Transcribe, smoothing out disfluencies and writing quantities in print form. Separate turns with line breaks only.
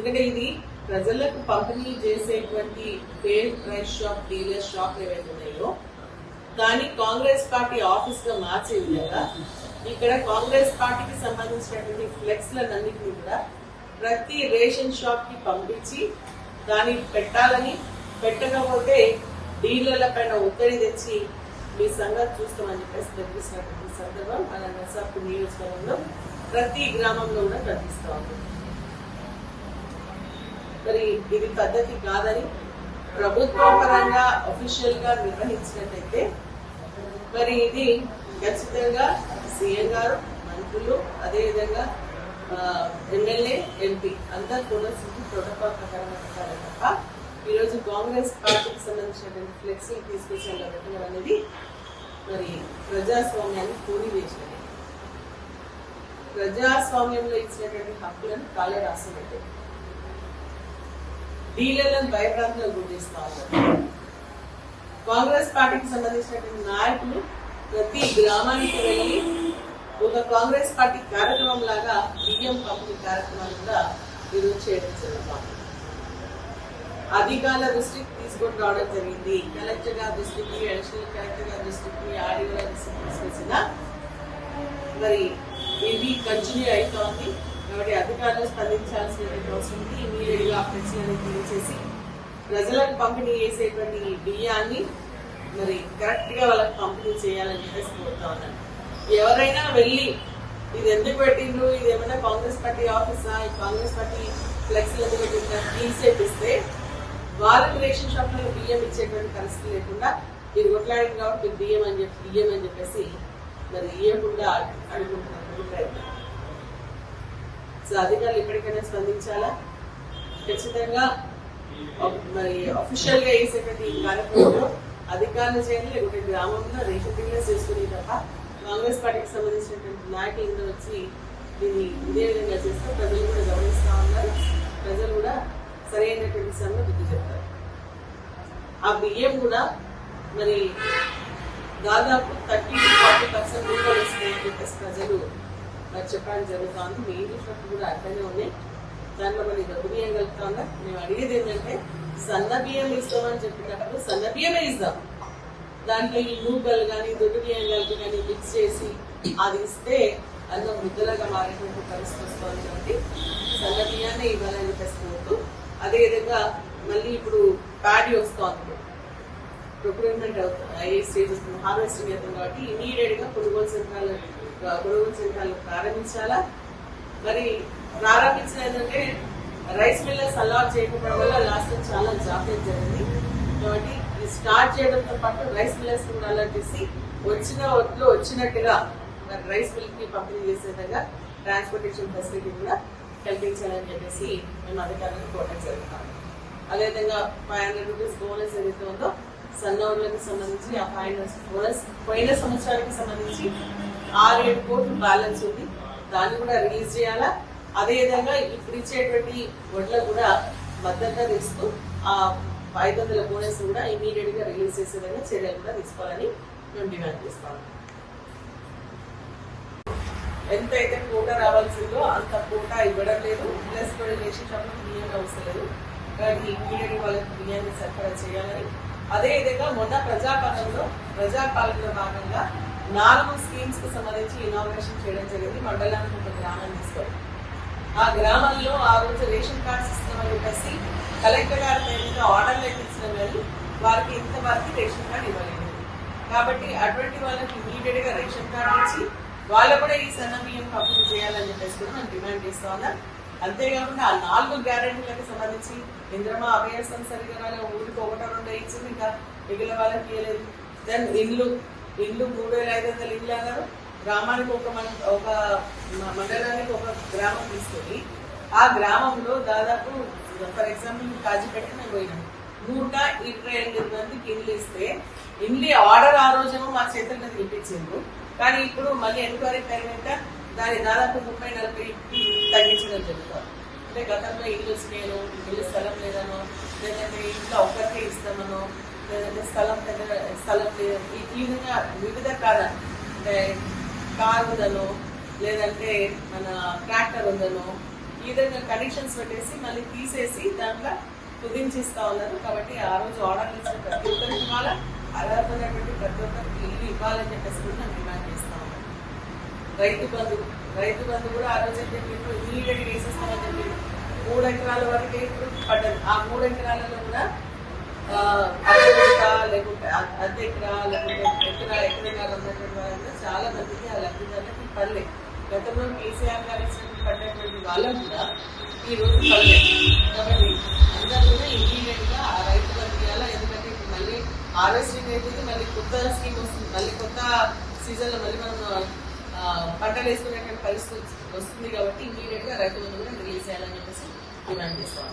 ఎందుకంటే ఇది ప్రజలకు పంపిణీ చేసేటువంటి fair price shop, dealer shop ఏవైతే ఉన్నాయో దాన్ని కాంగ్రెస్ పార్టీ ఆఫీస్ గా మార్చే విధంగా ఇక్కడ కాంగ్రెస్ పార్టీకి సంబంధించినటువంటి ఫ్లెక్స్లన్నింటినీ కూడా ప్రతి రేషన్ షాప్ కి పంపించి దాన్ని పెట్టాలని, పెట్టకపోతే డీలర్ల పైన ఒత్తిడి తెచ్చి మీ సంగతి చూస్తామని చెప్పేసి ప్రకటిస్తున్నటువంటి సందర్భం మన నర్సాపూర్ నియోజకవర్గంలో ప్రతి గ్రామంలో కూడా ప్రకటిస్తా ఉంది. మరి ఇది పద్ధతి కాదని ప్రభుత్వ పరంగా అఫీషియల్ గా నిర్వహించినట్టయితే మరి ఇది ఖచ్చితంగా సీఎం గారు, మంత్రులు, అదేవిధంగా ఎమ్మెల్యే, ఎంపీ అందరు కూడా ప్రోటోకాల్ ప్రకారం పెట్టాలి తప్ప ఈరోజు కాంగ్రెస్ పార్టీకి సంబంధించినటువంటి ఫ్లెక్సీలు తీసుకొచ్చి అలా పెట్టడం అనేది మరి ప్రజాస్వామ్యాన్ని కూలి వేసినది. ప్రజాస్వామ్యంలో ఇచ్చినటువంటి హక్కులను కాళ్ళ రాసినట్టు డీలర్లను భయప్రాంతాలకు గురిస్తా ఉన్నారు. కాంగ్రెస్ పార్టీకి సంబంధించినటువంటి నాయకులు ప్రతి గ్రామానికి వెళ్ళి ఒక కాంగ్రెస్ పార్టీ కార్యక్రమం లాగా బియ్యం పంపిణీ కార్యక్రమాలు కూడా ఈరోజు చేయడం జరుగుతుంది. అధికారుల దృష్టికి తీసుకొని రావడం జరిగింది. కలెక్టర్ గారి దృష్టికి, అడిషనల్ కలెక్టర్ గారి దృష్టికి, ఆర్డీఓ గారి దృష్టికి తీసుకొచ్చిన మరి ఇది కంటిన్యూ అవుతోంది. కాబట్టి అధికారులు స్పందించాల్సినటువంటి అవసరం ఉంది. ఇమీడియట్ గా ఫ్లెక్సీలను తీసేసి ప్రజలకు పంపిణీ చేసేటువంటి బియ్యాన్ని మరి కరెక్ట్ గా వాళ్ళకి పంపిణీ చేయాలని చెప్పేసి కోరుతా ఉన్నాను. ఎవరైనా వెళ్ళి ఇది ఎందుకు పెట్టిండ్రు, ఇది ఏమైనా కాంగ్రెస్ పార్టీ ఆఫీసా, కాంగ్రెస్ పార్టీ ఫ్లెక్సీలు ఎందుకు పెట్టిండ్రు తీసేపిస్తే వాళ్ళకి రేషన్ షాప్లలో బియ్యం ఇచ్చేటువంటి పరిస్థితి లేకుండా మీరు కొట్లాడింది కాబట్టి బియ్యం అని చెప్పేసి మరి ఇవ్వకుండా అనుకుంటున్నారు ప్రయత్నం. సో అధికారులు ఇప్పటికైనా స్పందించాలా, ఖచ్చితంగా మరి అఫీషియల్ గా వేసేటువంటి ఈ కార్యక్రమంలో అధికారులు చేయాలి, లేకుంటే గ్రామంలో రేషన్ డీలర్స్ చేసుకుని తప్ప కాంగ్రెస్ పార్టీకి సంబంధించినటువంటి నాయకులు వచ్చి దీన్ని ఇదే విధంగా చేస్తే ప్రజలు కూడా గమనిస్తా ఉన్నారు. ప్రజలు కూడా సరైనటువంటి సమయంలో బుద్ధి చెప్తారు. ఆ బియ్యం కూడా మరి దాదాపు 30-40% రూపాయలు వస్తున్నాయని చెప్పేసి ప్రజలు మరి చెప్పడం జరుగుతుంది. మీ ఇంట్లో కూడా అట్లనే ఉన్నాయి. దాంట్లో మరి దొడ్డు బియ్యం కలుపుతా ఉన్నా. మేము అడిగేది ఏంటంటే సన్న బియ్యం ఇస్తామని చెప్పినప్పుడు సన్న బియ్యమే ఇస్తాం. దాంట్లో ఈ నూకలు కానీ దొడ్డు బియ్యం కలిపి కానీ మిక్స్ చేసి అది ఇస్తే అన్నం ముద్దలుగా మారేటువంటి పరిస్థితి వస్తుంది. కాబట్టి సన్న బియ్యాన్ని ఇవ్వాలని చెప్పేసుకోవద్దు. అదేవిధంగా మళ్ళీ ఇప్పుడు ప్యాడీ వస్తుంది, ప్రొక్యూర్మెంట్ అయ్యే స్టేజ్ వస్తుంది, హార్వెస్టింగ్ అవుతుంది. కాబట్టి ఇమీడియట్ గా కొనుగోలు సెంట్రాలు ప్రారంభించాలా. మరి ప్రారంభించిన ఏంటంటే రైస్ మిల్లర్స్ అలాట్ చేయకపోవడం వల్ల లాస్ట్ చాలా జాప్యం జరిగింది. కాబట్టి స్టార్ట్ చేయడంతో పాటు రైస్ మిల్లర్స్ కూడా అలాట్ చేసి వచ్చిన ఒట్లు వచ్చినట్టుగా మరి రైస్ మిల్ కి పంపిణీ చేసే విధంగా ట్రాన్స్పోర్టేషన్ ఫెసిలిటీ కూడా కల్పించాలని చెప్పేసి మేము అధికారులను కోరడం జరుగుతాం. అదేవిధంగా 500 రూపీస్ బోనస్ ఏదైతే ఉందో సన్నోళ్ళకి సంబంధించి ఆ 500 బోనస్ పోయిన సంవత్సరానికి సంబంధించి 6-7 కోట్లు బ్యాలెన్స్ ఉంది, దాన్ని కూడా రిలీజ్ చేయాలా. అదేవిధంగా ఇప్పుడు ఇచ్చేటువంటి వడ్లకు కూడా భద్రత ఇస్తూ ఆ 500 బోనస్ కూడా ఇమీడియట్ గా రిలీజ్ చేసే విధంగా చర్యలు కూడా తీసుకోవాలని మేము డిమాండ్ చేస్తాము. ఎంతైతే కోటా రావాల్సిందో అంత కోటా ఇవ్వడం లేదు. ప్లస్ కూడా రేషన్ షాప్లో బియ్యం అవసరం లేదు. కానీ ఇమీడియట్ వాళ్ళకి బియ్యాన్ని సరఫరా చేయాలని. అదేవిధంగా మొన్న ప్రజాపాలనలో భాగంగా 4 స్కీమ్స్ కు సంబంధించి ఇనాగ్రేషన్ చేయడం జరిగింది. మండలానికి ఒక గ్రామం తీసుకోవాలి. ఆ గ్రామంలో ఆ రోజు రేషన్ కార్డ్స్ ఇస్తామని చెప్పేసి కలెక్టర్ గారి మీద ఆర్డర్లు ఎక్కించడం కానీ వారికి ఇంతవరకు రేషన్ కార్డు ఇవ్వలేదు. కాబట్టి అటువంటి వాళ్ళకి ఇమీడియట్ గా రేషన్ కార్డు ఇచ్చి వాళ్ళు కూడా ఈ సన్న బియ్యం పంపిణీ చేయాలని చెప్పేసి కూడా మనం డిమాండ్ చేస్తా ఉన్నాం. అంతేకాకుండా ఆ 4 గ్యారెంటీలకు సంబంధించి ఇంద్రమా అభయస్థం సరిగా ఊరికి 1-2 ఇచ్చింది, ఇంకా మిగిలిన వాళ్ళకి ఇవ్వలేదు. దెన్ ఇండ్లు 3,500 ఇండ్లు అన్నారు. గ్రామానికి ఒక మండలానికి ఒక గ్రామం తీసుకొని ఆ గ్రామంలో దాదాపు ఫర్ ఎగ్జాంపుల్ కాజీపేట మేము పోయినాం, 128 మందికి ఇండ్లు ఇస్తే ఇండ్లు ఆర్డర్ ఆ రోజేమో మా చేతుల మీద ఇప్పించిండ్రు. కానీ ఇప్పుడు మళ్ళీ ఎంక్వైరీ పెరిగాక దాని దాదాపు 30-40 తగ్గించడం జరుగుతుంది. అంటే గతంలో ఇల్లు వచ్చినాయనో, ఇల్లు స్థలం లేదనో, లేదంటే ఇంట్లో ఒక్కరికే ఇస్తామనో, లేదంటే స్థలం లేదు, ఈ విధంగా వివిధ కారణాలు అంటే కారు ఉందనో, లేదంటే మన ట్రాక్టర్ ఉందనో, ఈ ఈ విధంగా కండిషన్స్ పెట్టేసి మళ్ళీ తీసేసి దాంట్లో కుదించిస్తా ఉన్నారు. కాబట్టి ఆ రోజు ఆర్డర్ ఇచ్చిన ప్రతి ఒక్కరికి ఇవ్వాలా, అర్హత ఉన్నటువంటి ప్రతి ఒక్కరికి ఇల్లు ఇవ్వాలని చెప్పేసి కూడా నేను డిమాండ్ చేస్తా ఉన్నాను. రైతు బంధు కూడా ఆ రోజు అయితే మీరు ఇమీడియట్ గా వేసేస్తామని చెప్పి 3 ఎకరాల వరకే ఇప్పుడు పడ్డది. ఆ 3 ఎకరాలలో కూడా లేకుంటే అర్ధ ఎకరా లేకుంటే ఎకరాలు ఉన్నటువంటి వాళ్ళంతా చాలా మందికి ఆ లబ్ధిదారులకి పడలే. గతంలో కేసీఆర్ గారు ఇచ్చినట్టు పడ్డటువంటి వాళ్ళకు కూడా ఈ రోజు పడలే. కాబట్టి అందరూ కూడా ఇమీడియట్ గా ఆ రైతు బంధు చేయాలా. ఎందుకంటే ఇప్పుడు మళ్ళీ హార్వెస్టింగ్ అయితే మళ్ళీ కొత్త స్కీమ్ వస్తుంది, మళ్ళీ కొత్త సీజన్ లో మళ్ళీ మనం పంటలు వేసుకునేటువంటి పరిస్థితి వస్తుంది. కాబట్టి ఇమీడియట్ గా రైతు బంధు కూడా రిలీజ్ చేయాలని చెప్పేసి డిమాండ్ చేస్తాం.